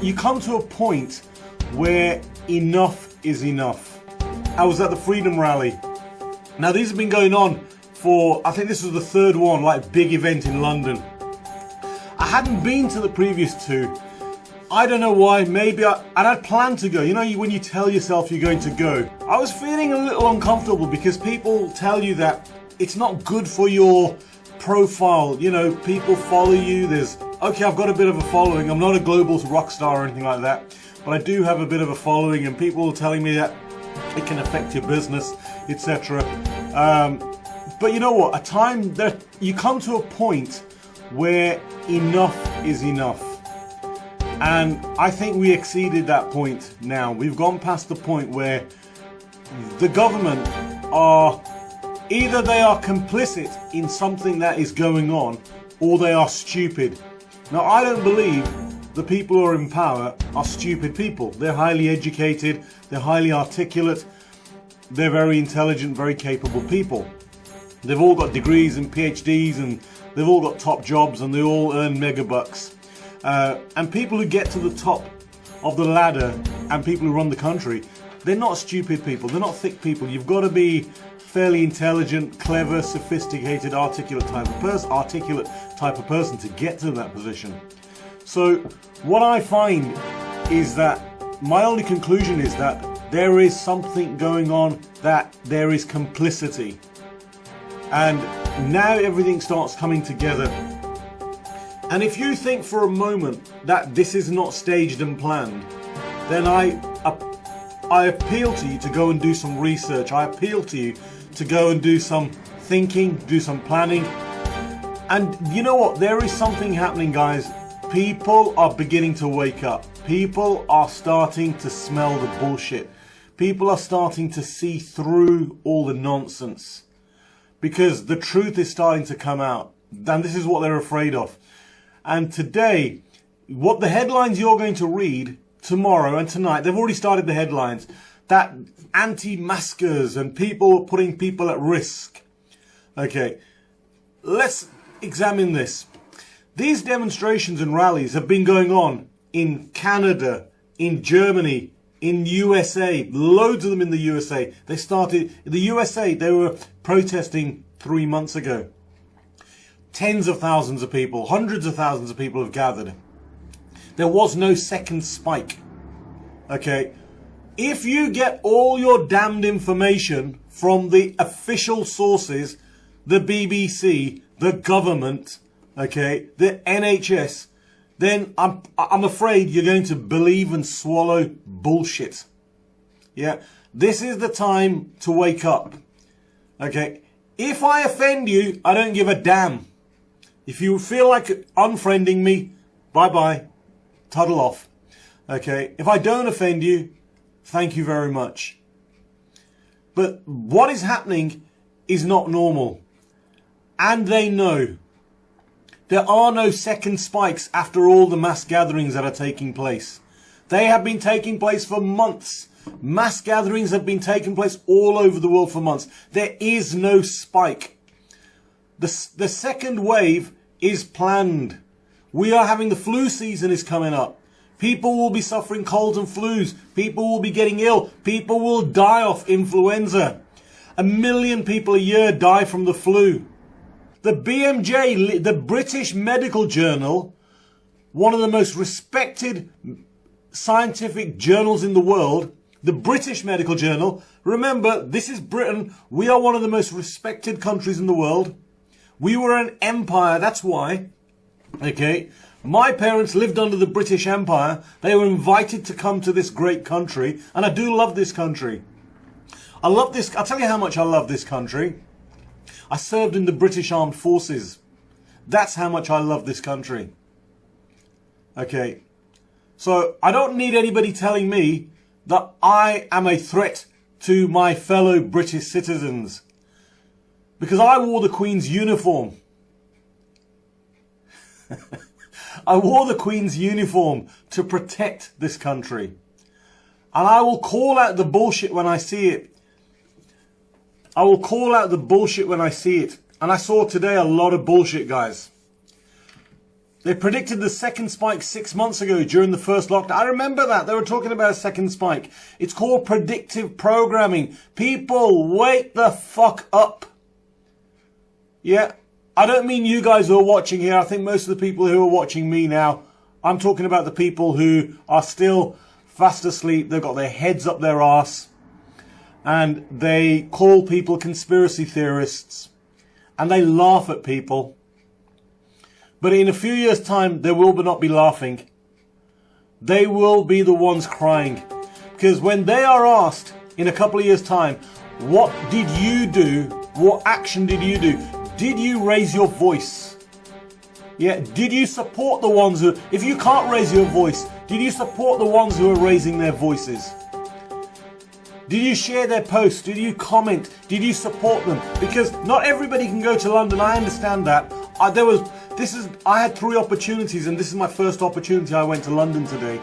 you come to a point where enough is enough. I was at the Freedom Rally. Now these have been going on for, I think this was the third one, like big event in London. I hadn't been to the previous two. I don't know why, maybe and I'd planned to go. You know, when you tell yourself you're going to go. I was feeling a little uncomfortable because people tell you that it's not good for your profile. You know, people follow you. Okay, I've got a bit of a following. I'm not a global rock star or anything like that, but I do have a bit of a following, and people are telling me that it can affect your business, etc. But you know what? A time that you come to a point where enough is enough. And I think we exceeded that point now. We've gone past the point where the government are, either they are complicit in something that is going on, or they are stupid. Now, I don't believe the people who are in power are stupid people. They're highly educated, they're highly articulate, they're very intelligent, very capable people. They've all got degrees and PhDs, and they've all got top jobs, and they all earn mega bucks. And people who get to the top of the ladder, and people who run the country, they're not stupid people, they're not thick people. You've got to be fairly intelligent, clever, sophisticated, articulate type of person to get to that position. So what I find is that my only conclusion is that there is something going on, that there is complicity. And now everything starts coming together. And if you think for a moment that this is not staged and planned, then I appeal to you to go and do some research. I appeal to you to go and do some thinking, do some planning. And you know what? There is something happening, guys. People are beginning to wake up. People are starting to smell the bullshit. People are starting to see through all the nonsense, because the truth is starting to come out. And this is what they're afraid of. And today, what the headlines you're going to read tomorrow and tonight, they've already started the headlines, that anti-maskers and people putting people at risk. Okay, let's examine this. These demonstrations and rallies have been going on in Canada, in Germany, in USA, loads of them in the USA. They started in the USA, they were protesting 3 months ago. Tens of thousands of people, hundreds of thousands of people have gathered. There was no second spike. Okay, if you get all your damned information from the official sources, the BBC, the government, okay, the NHS, then I'm afraid you're going to believe and swallow bullshit. Yeah, this is the time to wake up. Okay, if I offend you, I don't give a damn. If you feel like unfriending me, bye-bye, toddle off. Okay, if I don't offend you, thank you very much. But what is happening is not normal. And they know. There are no second spikes after all the mass gatherings that are taking place. They have been taking place for months. Mass gatherings have been taking place all over the world for months. There is no spike. The second wave is planned. We are having the flu season is coming up. People will be suffering colds and flus. People will be getting ill. People will die of influenza. 1 million people a year die from the flu. The BMJ, the British Medical Journal, one of the most respected scientific journals in the world, the British Medical Journal, remember, this is Britain. We are one of the most respected countries in the world. We were an empire, that's why. Okay, my parents lived under the British Empire. They were invited to come to this great country, and I do love this country. I love this. I'll tell you how much I love this country. I served in the British Armed Forces. That's how much I love this country. Okay, so I don't need anybody telling me that I am a threat to my fellow British citizens, because I wore the Queen's uniform. I wore the Queen's uniform to protect this country. And I will call out the bullshit when I see it. I will call out the bullshit when I see it. And I saw today a lot of bullshit, guys. They predicted the second spike 6 months ago during the first lockdown. I remember that. They were talking about a second spike. It's called predictive programming. People, wake the fuck up. Yeah, I don't mean you guys who are watching here. I think most of the people who are watching me now, I'm talking about the people who are still fast asleep. They've got their heads up their arse. And they call people conspiracy theorists. And they laugh at people. But in a few years' time, they will not be laughing. They will be the ones crying. Because when they are asked in a couple of years' time, what did you do? What action did you do? Did you raise your voice? Yeah, did you support the ones who, if you can't raise your voice, did you support the ones who are raising their voices? Did you share their posts? Did you comment? Did you support them? Because not everybody can go to London. I understand that. I had 3 opportunities, and this is my first opportunity. I went to London today.